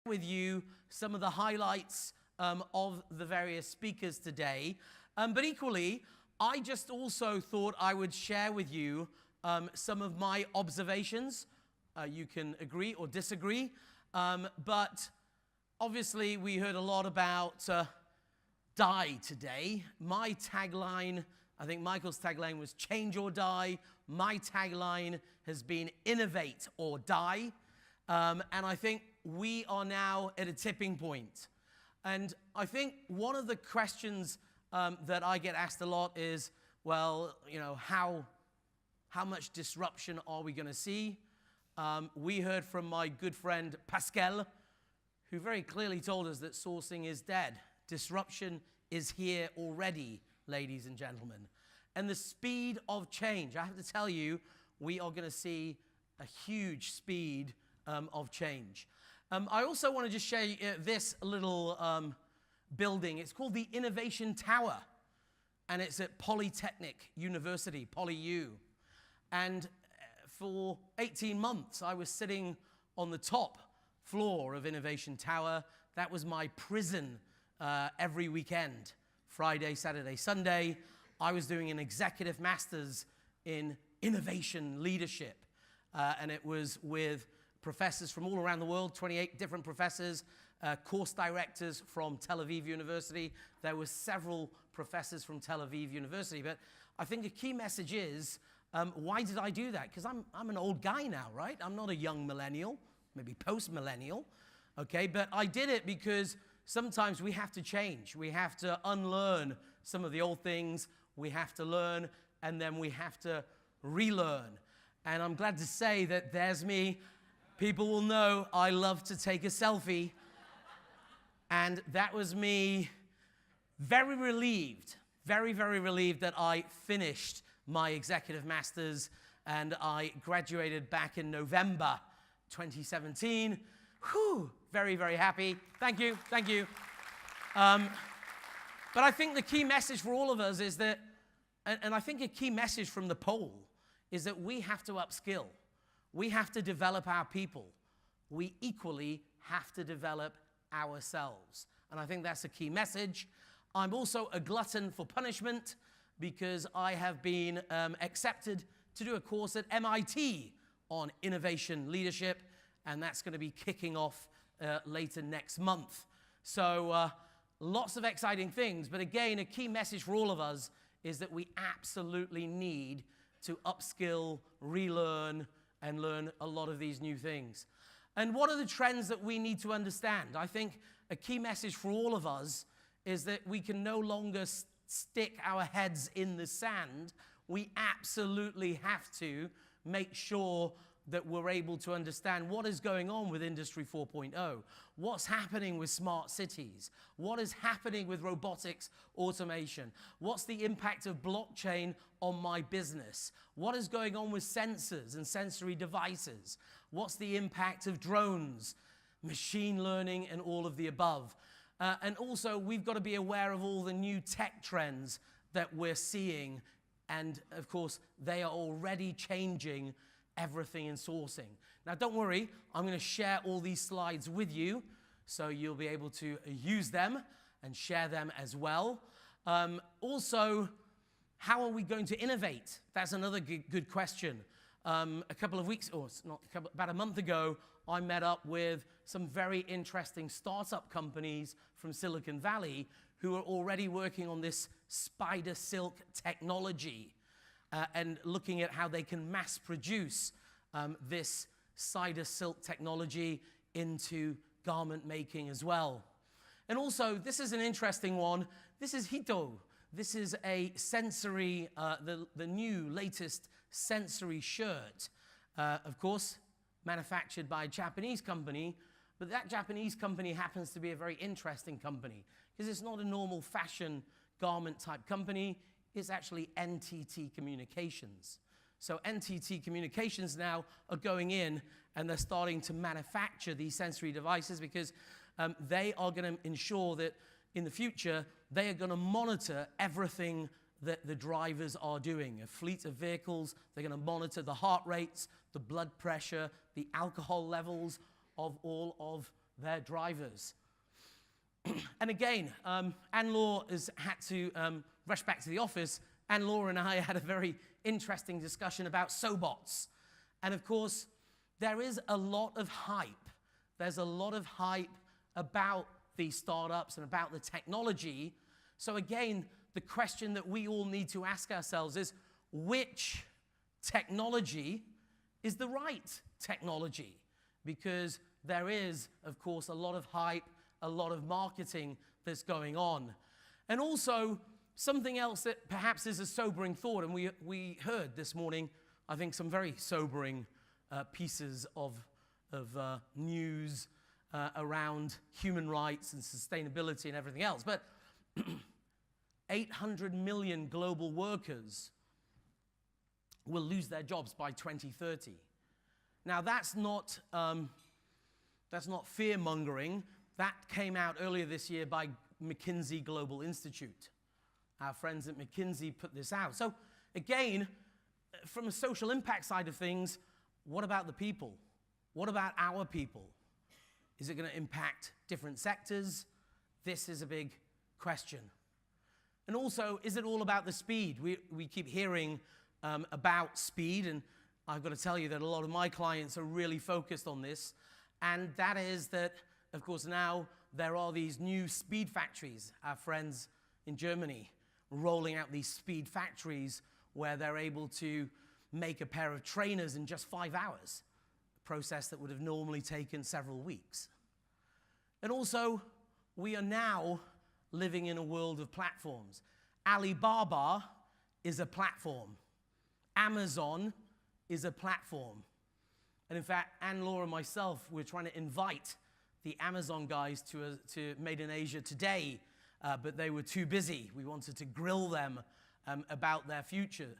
with you some of the highlights of the various speakers today. But equally, I just also thought I would share with you some of my observations. You can agree or disagree. But obviously, we heard a lot about die today. My tagline, I think Michael's tagline was change or die. My tagline has been innovate or die. And I think we are now at a tipping point. And I think one of the questions that I get asked a lot is, well, how much disruption are we going to see? We heard from my good friend Pascal, who very clearly told us that sourcing is dead. Disruption is here already, ladies and gentlemen. And the speed of change, I have to tell you, we are going to see a huge speed of change. I also want to just share this little building. It's called the Innovation Tower, and it's at Polytechnic University, PolyU. And for 18 months, I was sitting on the top floor of Innovation Tower. That was my prison every weekend, Friday, Saturday, Sunday. I was doing an executive master's in innovation leadership, and it was with professors from all around the world, 28 different professors, course directors from Tel Aviv University. There were several professors from Tel Aviv University, but I think a key message is, why did I do that? Because I'm an old guy now, right? I'm not a young millennial, maybe post-millennial, okay? But I did it because sometimes we have to change. We have to unlearn some of the old things. We have to learn, and then we have to relearn. And I'm glad to say that there's me. People will know I love to take a selfie. And that was me very relieved, very, very relieved that I finished my executive master's and I graduated back in November 2017. Whew, very, very happy. Thank you, thank you. But I think the key message for all of us is that, and I think a key message from the poll is that we have to upskill. We have to develop our people. We equally have to develop ourselves. And I think that's a key message. I'm also a glutton for punishment because I have been accepted to do a course at MIT on innovation leadership, and that's going to be kicking off later next month. So lots of exciting things, but again, a key message for all of us is that we absolutely need to upskill, relearn, and learn a lot of these new things. And what are the trends that we need to understand? I think a key message for all of us is that we can no longer stick our heads in the sand. We absolutely have to make sure that we're able to understand what is going on with Industry 4.0, what's happening with smart cities, what is happening with robotics automation, what's the impact of blockchain on my business, what is going on with sensors and sensory devices, what's the impact of drones, machine learning, and all of the above. And also, we've got to be aware of all the new tech trends that we're seeing, and of course, they are already changing everything in sourcing. Now, don't worry, I'm going to share all these slides with you, so you'll be able to use them and share them as well. Also, how are we going to innovate? That's another good question. A couple of weeks, or not, about a month ago, I met up with some very interesting startup companies from Silicon Valley who are already working on this spider silk technology. And looking at how they can mass produce this spider silk technology into garment making as well. And also, this is an interesting one. This is Hito. This is a sensory, the new latest sensory shirt. Of course, manufactured by a Japanese company, but that Japanese company happens to be a very interesting company because it's not a normal fashion garment type company. It's actually NTT Communications. So NTT Communications now are going in and they're starting to manufacture these sensory devices because they are going to ensure that in the future, they are going to monitor everything that the drivers are doing. A fleet of vehicles, they're going to monitor the heart rates, the blood pressure, the alcohol levels of all of their drivers. And again, Anne-Laure has had to rush back to the office. Anne-Laure and I had a very interesting discussion about sobots. And of course, there is a lot of hype. There's a lot of hype about these startups and about the technology. So again, the question that we all need to ask ourselves is, which technology is the right technology? Because there is, of course, a lot of hype, a lot of marketing that's going on. And also, something else that perhaps is a sobering thought, and we heard this morning, I think, some very sobering pieces of news around human rights and sustainability and everything else. But 800 million global workers will lose their jobs by 2030. Now, that's not fear-mongering. That came out earlier this year by McKinsey Global Institute. Our friends at McKinsey put this out. So again, from a social impact side of things, what about the people? What about our people? Is it going to impact different sectors? This is a big question. And also, is it all about the speed? We keep hearing about speed, and I've got to tell you that a lot of my clients are really focused on this, and that is that, of course, now there are these new speed factories, our friends in Germany, rolling out these speed factories where they're able to make a pair of trainers in just 5 hours, a process that would have normally taken several weeks. And also, we are now living in a world of platforms. Alibaba is a platform. Amazon is a platform. And in fact, Anne-Laure and myself, we're trying to invite the Amazon guys to Made in Asia today, but they were too busy. We wanted to grill them about their future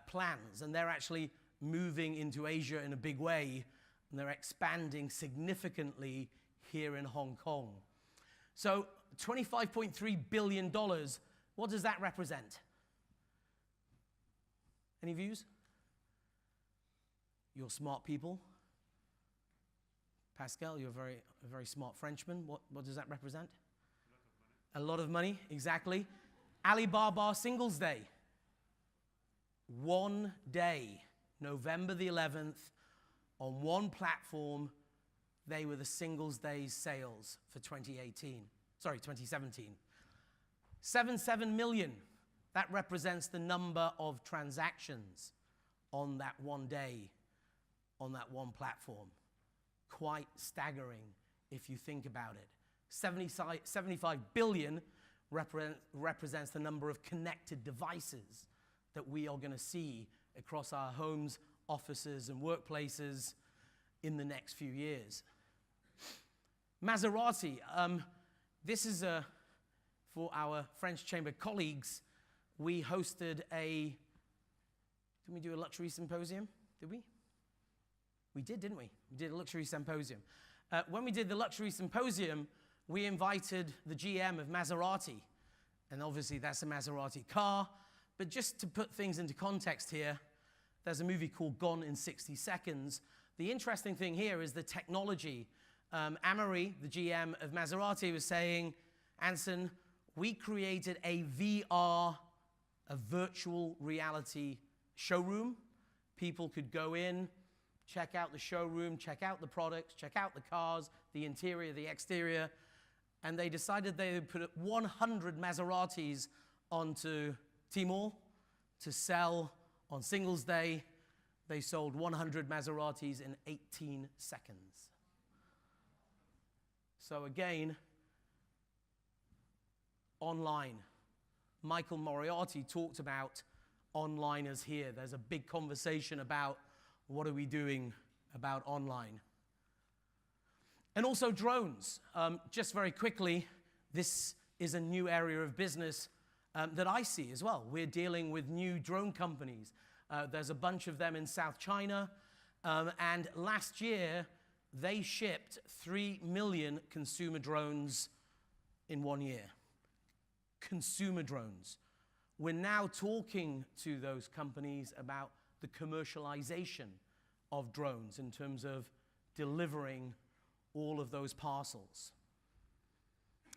plans. And they're actually moving into Asia in a big way, and they're expanding significantly here in Hong Kong. So $25.3 billion, what does that represent? Any views? You're smart people. Pascal, you're a very smart Frenchman. What does that represent? A lot of money, exactly. Alibaba Singles Day. One day, November the 11th, on one platform, they were the Singles Day sales for 2017. 7 million. That represents the number of transactions on that one day, on that one platform. Quite staggering if you think about it. 75 billion represents the number of connected devices that we are going to see across our homes, offices, and workplaces in the next few years. Maserati, this is for our French Chamber colleagues. We hosted didn't we do a luxury symposium? Did we? We did, didn't we? We did a luxury symposium. When we did the luxury symposium, we invited the GM of Maserati. And obviously that's a Maserati car. But just to put things into context here, there's a movie called Gone in 60 Seconds. The interesting thing here is the technology. Amory, the GM of Maserati, was saying, Anson, we created a VR, a virtual reality showroom. People could go in, check out the showroom, check out the products, check out the cars, the interior, the exterior, and they decided they would put 100 Maseratis onto Tmall to sell on Singles Day. They sold 100 Maseratis in 18 seconds. So again, online. Michael Moriarty talked about onliners here. There's a big conversation about what are we doing about online. And also drones. Just very quickly, this is a new area of business that I see as well. We're dealing with new drone companies. There's a bunch of them in South China. And last year, they shipped 3 million consumer drones in 1 year. Consumer drones. We're now talking to those companies about the commercialization of drones in terms of delivering all of those parcels.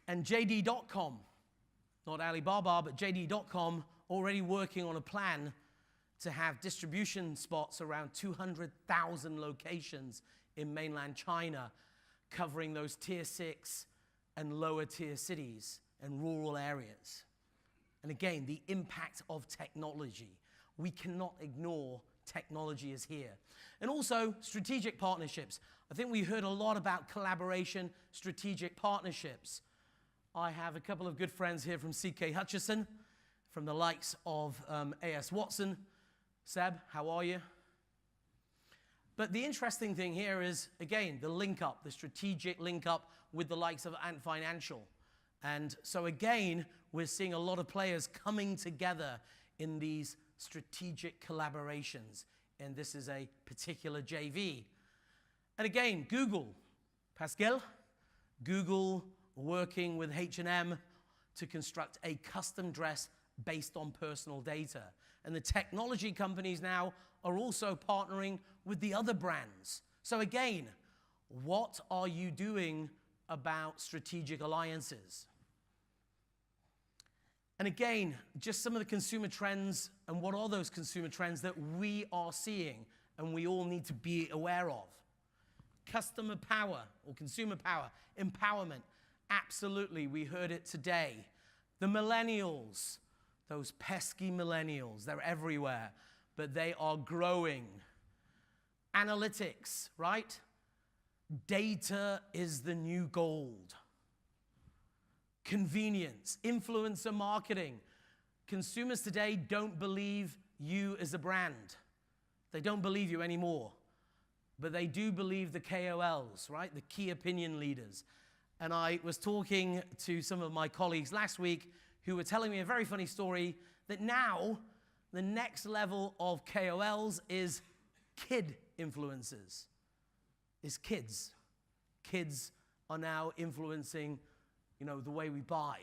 And JD.com, not Alibaba, but JD.com, already working on a plan to have distribution spots around 200,000 locations in mainland China, covering those tier 6 and lower tier cities and rural areas. And again, the impact of technology. We cannot ignore technology is here. And also strategic partnerships. I think we heard a lot about collaboration, strategic partnerships. I have a couple of good friends here from CK Hutchison, from the likes of A.S. Watson. Seb, how are you? But the interesting thing here is, again, the link up, the strategic link up with the likes of Ant Financial. And so again, we're seeing a lot of players coming together in these strategic collaborations. And this is a particular JV. And again, Google, Pascal, Google working with H&M to construct a custom dress based on personal data. And the technology companies now are also partnering with the other brands. So again, what are you doing about strategic alliances? And again, just some of the consumer trends, and what are those consumer trends that we are seeing and we all need to be aware of? Customer power or consumer power, empowerment. Absolutely, we heard it today. The millennials, those pesky millennials, they're everywhere, but they are growing. Analytics, right? Data is the new gold. Convenience, influencer marketing. Consumers today don't believe you as a brand. They don't believe you anymore. But they do believe the KOLs, right? The key opinion leaders. And I was talking to some of my colleagues last week who were telling me a very funny story that now the next level of KOLs is kid influencers. Is kids. Kids are now influencing, the way we buy.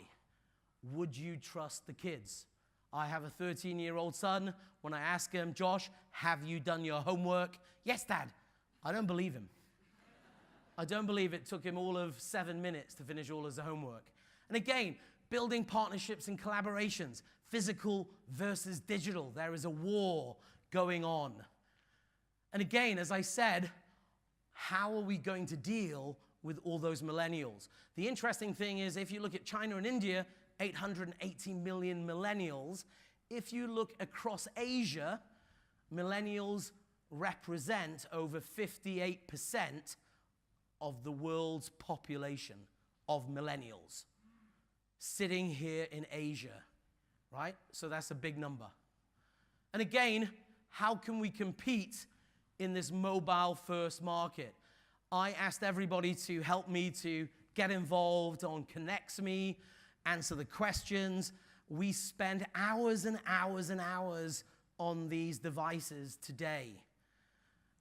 Would you trust the kids? I have a 13-year-old son. When I ask him, Josh, have you done your homework? Yes, Dad. I don't believe him. I don't believe it took him all of 7 minutes to finish all his homework. And again, building partnerships and collaborations, physical versus digital. There is a war going on. And again, as I said, how are we going to deal with all those millennials? The interesting thing is, if you look at China and India, 880 million millennials. If you look across Asia, millennials represent over 58% of the world's population of millennials sitting here in Asia, right? So that's a big number. And again, how can we compete in this mobile-first market? I asked everybody to help me to get involved on Connects Me, answer the questions. We spend hours and hours and hours on these devices today.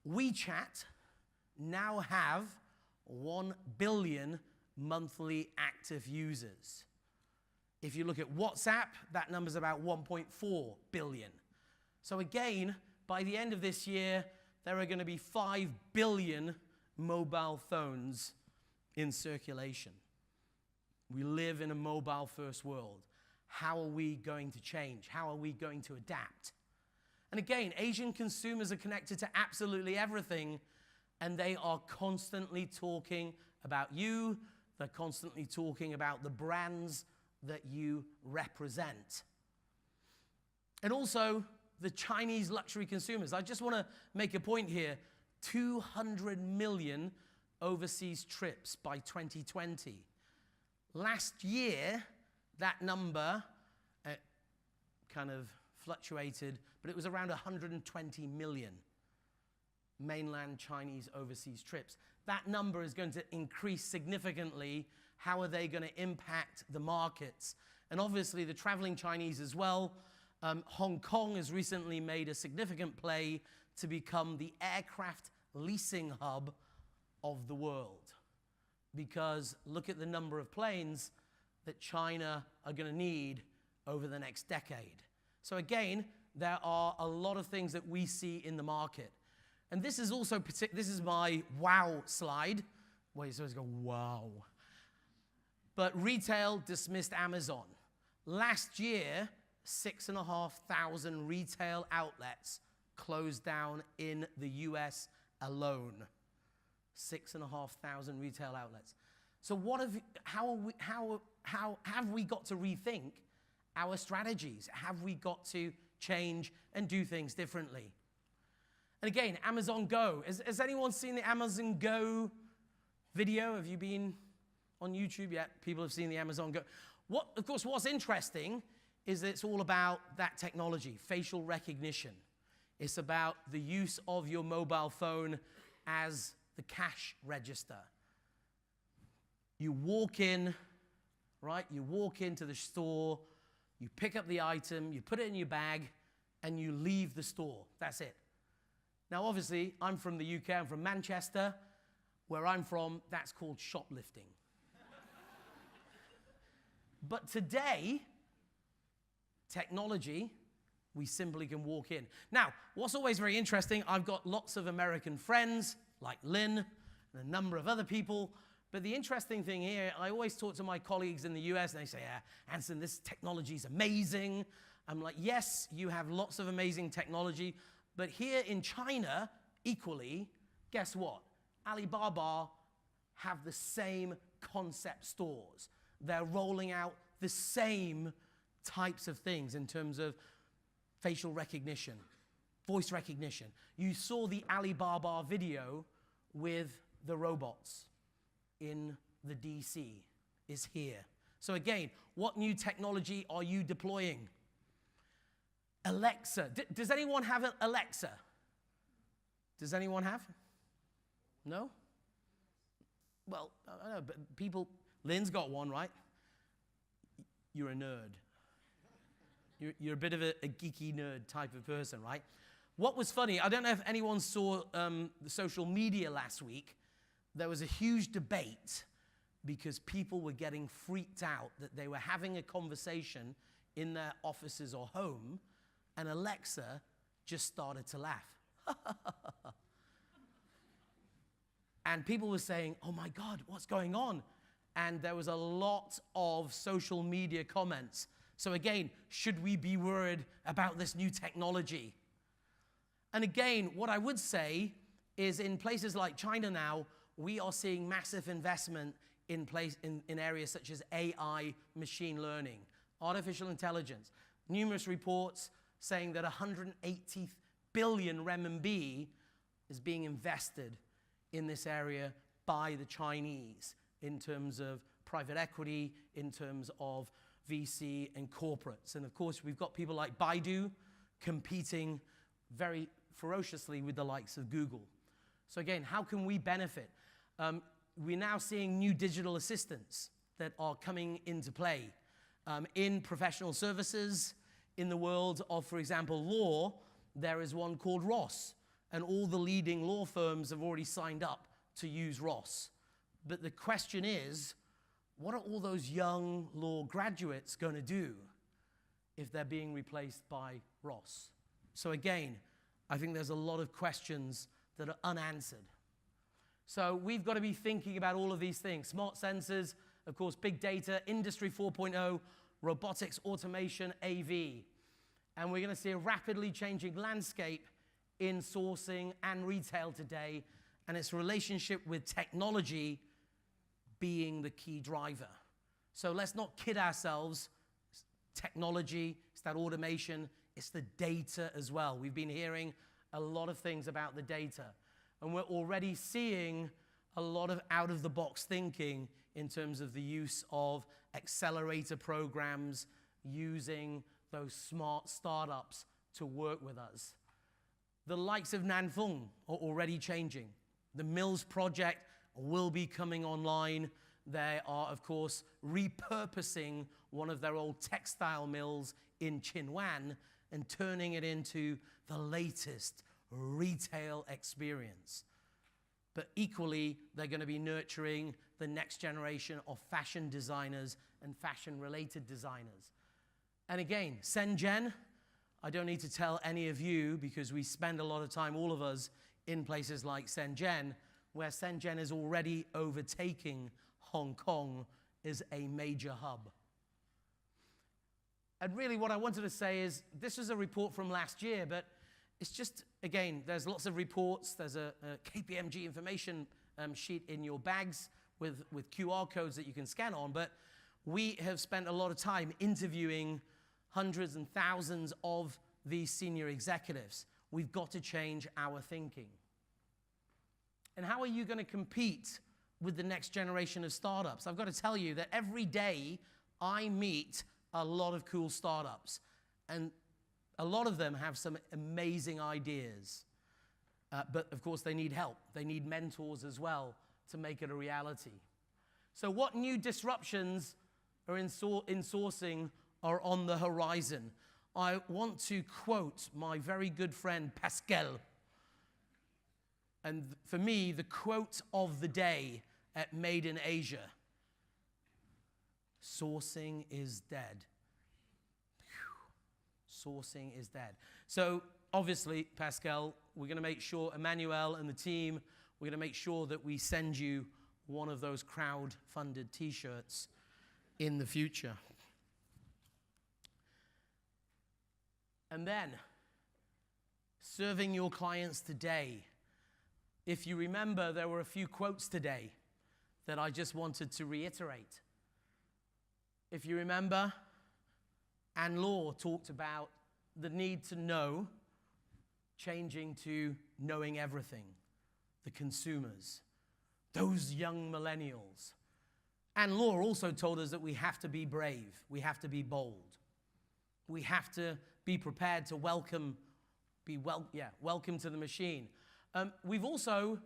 WeChat now have 1 billion monthly active users. If you look at WhatsApp, that number's about 1.4 billion. So again, by the end of this year, there are going to be 5 billion mobile phones in circulation. We live in a mobile-first world. How are we going to change? How are we going to adapt? And again, Asian consumers are connected to absolutely everything, and they are constantly talking about you. They're constantly talking about the brands that you represent. And also, the Chinese luxury consumers. I just want to make a point here. 200 million overseas trips by 2020. Last year, that number kind of fluctuated, but it was around 120 million mainland Chinese overseas trips. That number is going to increase significantly. How are they going to impact the markets? And obviously, the traveling Chinese as well. Hong Kong has recently made a significant play to become the aircraft leasing hub of the world. Because look at the number of planes that China are going to need over the next decade. So again, there are a lot of things that we see in the market. And this is also, this is my wow slide. Well, you're supposed to go, wow. But retail dismissed Amazon. Last year, 6,500 retail outlets closed down in the US alone. 6,500 retail outlets. So how have we got to rethink our strategies? Have we got to change and do things differently? And again, Amazon Go. Has anyone seen the Amazon Go video? Have you been on YouTube yet? People have seen the Amazon Go. Of course, what's interesting is that it's all about that technology, facial recognition. It's about the use of your mobile phone as the cash register. You walk in, right? You walk into the store, you pick up the item, you put it in your bag, and you leave the store. That's it. Now, obviously, I'm from the UK, I'm from Manchester. Where I'm from, that's called shoplifting. But today, technology, we simply can walk in. Now, what's always very interesting, I've got lots of American friends, like Lynn, and a number of other people. But the interesting thing here, I always talk to my colleagues in the US, and they say, yeah, Anson, this technology is amazing. I'm like, yes, you have lots of amazing technology. But here in China, equally, guess what? Alibaba have the same concept stores. They're rolling out the same types of things in terms of facial recognition, voice recognition. You saw the Alibaba video with the robots in the DC is here. So again, what new technology are you deploying? Alexa. Does anyone have an Alexa? Does anyone have? No? Well, I don't know, but people, Lynn's got one, right? You're a nerd. You're a bit of a geeky nerd type of person, right? What was funny, I don't know if anyone saw the social media last week. There was a huge debate because people were getting freaked out that they were having a conversation in their offices or home, and Alexa just started to laugh. And people were saying, oh my God, what's going on? And there was a lot of social media comments. So again, should we be worried about this new technology? And again, what I would say is in places like China now, we are seeing massive investment in areas such as AI, machine learning, artificial intelligence. Numerous reports saying that 180 billion renminbi is being invested in this area by the Chinese in terms of private equity, in terms of VC and corporates. And of course, we've got people like Baidu competing very ferociously with the likes of Google. So again, how can we benefit? We're now seeing new digital assistants that are coming into play in professional services. In the world of, for example, law, there is one called Ross, and all the leading law firms have already signed up to use Ross. But the question is, what are all those young law graduates going to do if they're being replaced by Ross? So again, I think there's a lot of questions that are unanswered. So we've got to be thinking about all of these things. Smart sensors, of course, big data, Industry 4.0, robotics, automation, AV. And we're going to see a rapidly changing landscape in sourcing and retail today, and its relationship with technology being the key driver. So let's not kid ourselves. Technology, it's that automation, it's the data as well. We've been hearing a lot of things about the data, and we're already seeing a lot of out-of-the-box thinking in terms of the use of accelerator programs, using those smart startups to work with us. The likes of Nanfeng are already changing. The Mills project will be coming online. They are, of course, repurposing one of their old textile mills in Qinwan and turning it into the latest retail experience. But equally, they're going to be nurturing the next generation of fashion designers and fashion-related designers. And again, Shenzhen, I don't need to tell any of you because we spend a lot of time, all of us, in places like Shenzhen, where Shenzhen is already overtaking Hong Kong as a major hub. And really what I wanted to say is, this was a report from last year, but it's just, again, there's lots of reports. There's a KPMG information sheet in your bags with QR codes that you can scan on, but we have spent a lot of time interviewing hundreds and thousands of these senior executives. We've got to change our thinking. And how are you going to compete with the next generation of startups? I've got to tell you that every day I meet a lot of cool startups, and a lot of them have some amazing ideas. But of course, they need help. They need mentors as well to make it a reality. So what new disruptions are in sourcing are on the horizon? I want to quote my very good friend Pascal. And for me, the quote of the day at Made in Asia: sourcing is dead. Sourcing is dead. So obviously, Pascal, we're going to make sure, Emmanuel and the team, we're going to make sure that we send you one of those crowd-funded t-shirts in the future. And then, serving your clients today. If you remember, there were a few quotes today that I just wanted to reiterate. If you remember, Anne Law talked about the need to know, changing to knowing everything. The consumers, those young millennials. Anne Law also told us that we have to be brave, we have to be bold. We have to be prepared to welcome to the machine. We've also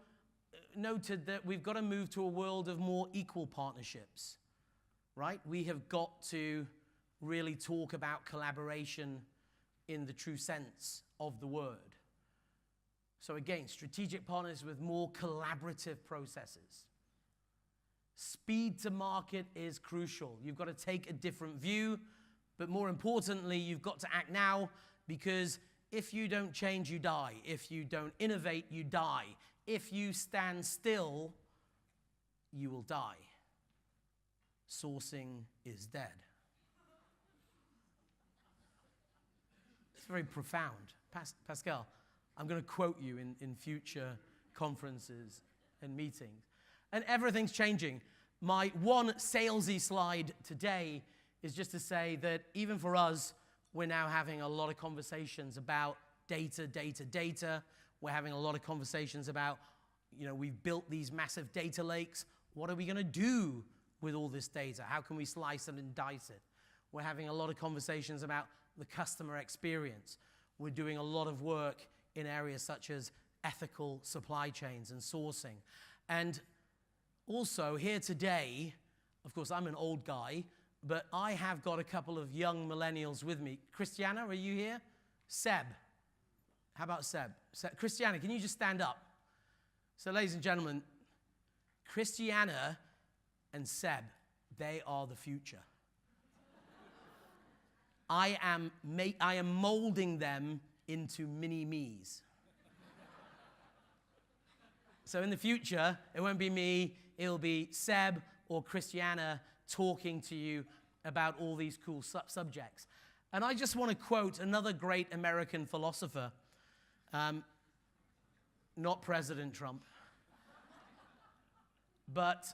noted that we've got to move to a world of more equal partnerships, right? We have got to really talk about collaboration in the true sense of the word. So again, strategic partners with more collaborative processes. Speed to market is crucial. You've got to take a different view, but more importantly, you've got to act now, because if you don't change, you die. If you don't innovate, you die. If you stand still, you will die. Sourcing is dead. It's very profound. Pascal, I'm going to quote you in future conferences and meetings. And everything's changing. My one salesy slide today is just to say that even for us, we're now having a lot of conversations about data. We're having a lot of conversations about, we've built these massive data lakes. What are we going to do with all this data? How can we slice it and dice it? We're having a lot of conversations about the customer experience. We're doing a lot of work in areas such as ethical supply chains and sourcing. And also here today, of course, I'm an old guy, but I have got a couple of young millennials with me. Christiana, are you here? Seb. How about Seb? Christiana, can you just stand up? So ladies and gentlemen, Christiana and Seb, they are the future. I am molding them into mini-me's. So in the future, it won't be me, it'll be Seb or Christiana talking to you about all these cool subjects. And I just want to quote another great American philosopher, not President Trump, but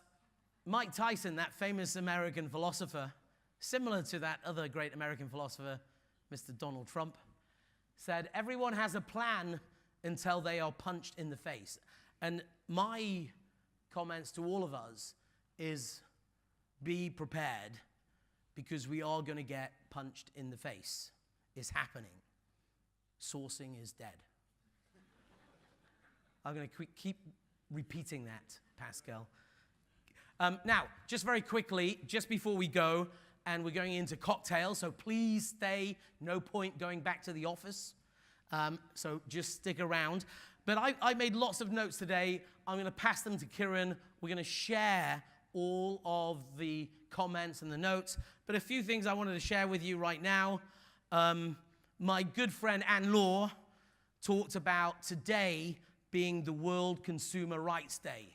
Mike Tyson, that famous American philosopher, similar to that other great American philosopher, Mr. Donald Trump, said, everyone has a plan until they are punched in the face. And my comments to all of us is, be prepared, because we are going to get punched in the face. It's happening. Sourcing is dead. I'm going to keep repeating that, Pascal. Now, just very quickly, just before we go, and we're going into cocktails, so please stay. No point going back to the office. So just stick around. But I made lots of notes today. I'm going to pass them to Kiran. We're going to share all of the comments and the notes. But a few things I wanted to share with you right now. My good friend Anne Law talked about today being the World Consumer Rights Day.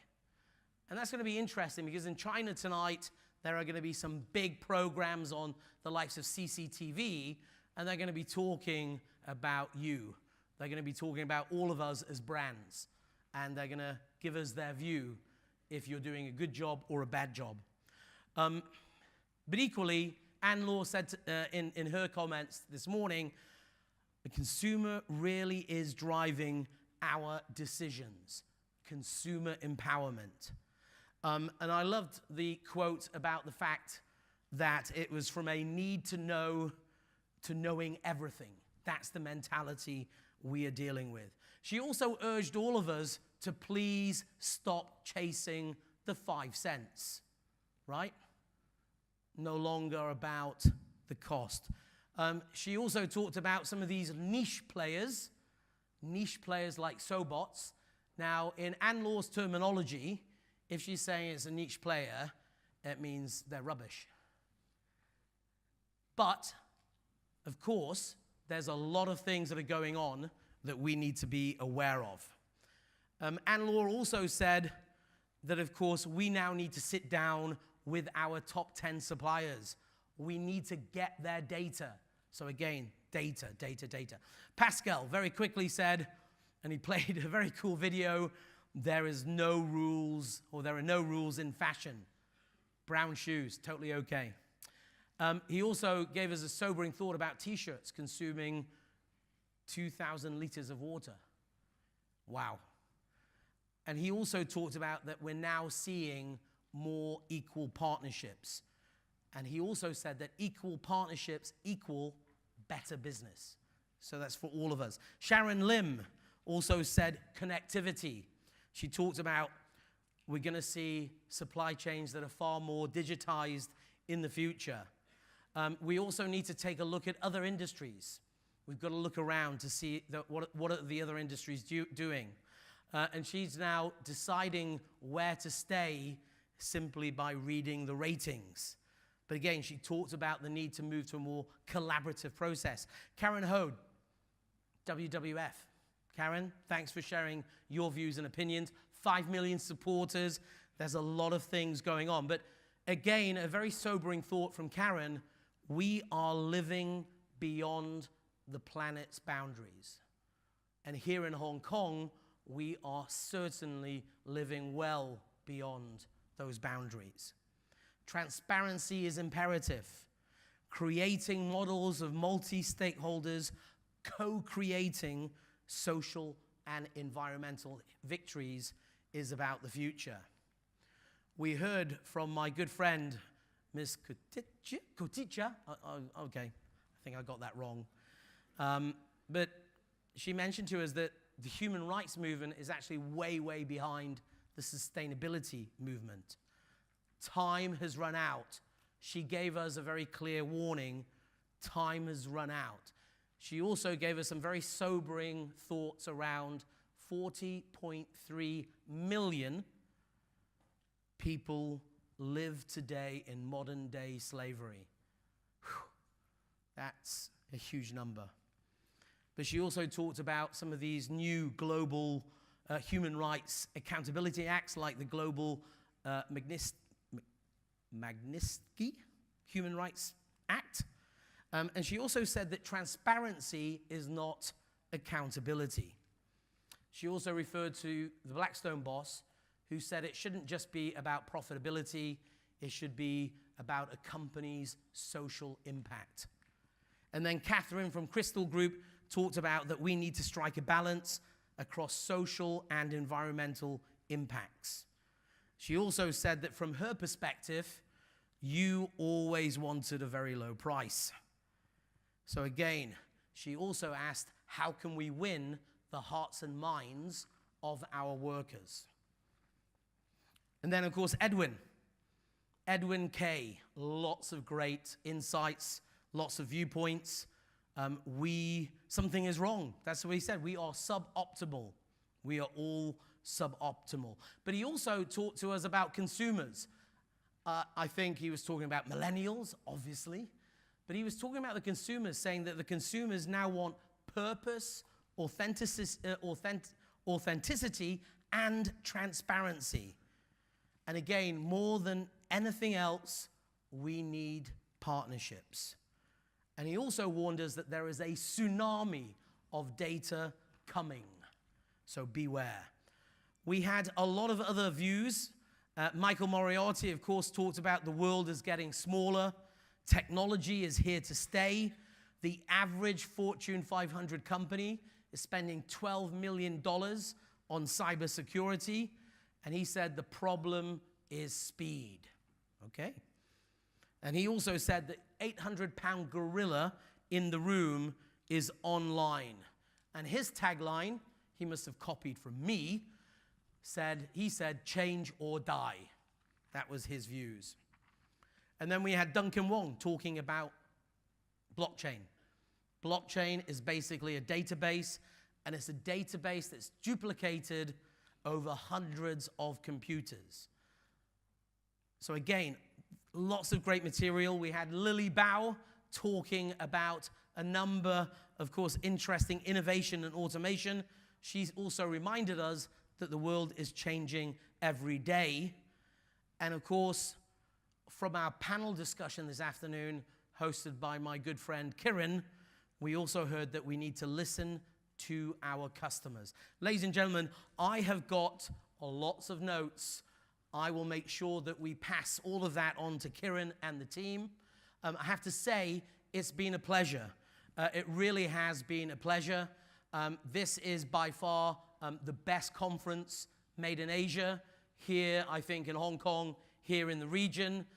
And that's going to be interesting because in China tonight, there are going to be some big programs on the likes of CCTV, and they're going to be talking about you. They're going to be talking about all of us as brands, and they're going to give us their view if you're doing a good job or a bad job. But equally, Anne Law said in her comments this morning, the consumer really is driving our decisions. Consumer empowerment. And I loved the quote about the fact that it was from a need to know to knowing everything. That's the mentality we are dealing with. She also urged all of us to please stop chasing the 5 cents, right? No longer about the cost. She also talked about some of these niche players like Sobots. Now, in Anne Law's terminology, if she's saying it's a niche player, it means they're rubbish. But, of course, there's a lot of things that are going on that we need to be aware of. Anne Law also said that, of course, we now need to sit down with our top 10 suppliers. We need to get their data. So again, data. Pascal very quickly said, and he played a very cool video, there are no rules in fashion. Brown shoes, totally okay. He also gave us a sobering thought about T-shirts consuming 2,000 liters of water. Wow. And he also talked about that we're now seeing more equal partnerships. And he also said that equal partnerships equal better business. So that's for all of us. Sharon Lim also said connectivity. She talked about we're going to see supply chains that are far more digitized in the future. We also need to take a look at other industries. We've got to look around to see what are the other industries doing. And she's now deciding where to stay simply by reading the ratings. But again, she talked about the need to move to a more collaborative process. Karen Hode, WWF. Karen, thanks for sharing your views and opinions. 5 million supporters. There's a lot of things going on. But again, a very sobering thought from Karen. We are living beyond the planet's boundaries. And here in Hong Kong, we are certainly living well beyond those boundaries. Transparency is imperative. Creating models of multi-stakeholders, co-creating social and environmental victories is about the future. We heard from my good friend, Ms. Koticha. Okay, I think I got that wrong. But she mentioned to us that the human rights movement is actually way, way behind the sustainability movement. Time has run out. She gave us a very clear warning. Time has run out. She also gave us some very sobering thoughts around 40.3 million people live today in modern day slavery. Whew. That's a huge number. But she also talked about some of these new global human rights accountability acts like the global Magnitsky Human Rights Act. And she also said that transparency is not accountability. She also referred to the Blackstone boss who said it shouldn't just be about profitability, it should be about a company's social impact. And then Catherine from Crystal Group talked about that we need to strike a balance across social and environmental impacts. She also said that from her perspective, you always wanted a very low price. So again, she also asked, how can we win the hearts and minds of our workers? And then, of course, Edwin Kay, lots of great insights, lots of viewpoints. Something is wrong. That's what he said. We are suboptimal. We are all suboptimal. But he also talked to us about consumers. I think he was talking about millennials, obviously. But he was talking about the consumers, saying that the consumers now want purpose, authenticity, and transparency. And again, more than anything else, we need partnerships. And he also warned us that there is a tsunami of data coming. So beware. We had a lot of other views. Michael Moriarty, of course, talked about the world is getting smaller. Technology is here to stay. The average Fortune 500 company is spending $12 million on cybersecurity. And he said the problem is speed. Okay? And he also said that 800-pound gorilla in the room is online. And his tagline, he must have copied from me, he said, change or die. That was his views. And then we had Duncan Wong talking about blockchain. Blockchain is basically a database, and it's a database that's duplicated over hundreds of computers. So again, lots of great material. We had Lily Bao talking about a number, of course, interesting innovation and automation. She's also reminded us that the world is changing every day. And of course, from our panel discussion this afternoon, hosted by my good friend Kiran, we also heard that we need to listen to our customers. Ladies and gentlemen, I have got lots of notes. I will make sure that we pass all of that on to Kiran and the team. I have to say, it's been a pleasure. It really has been a pleasure. This is by far the best conference made in Asia, here, I think, in Hong Kong, here in the region.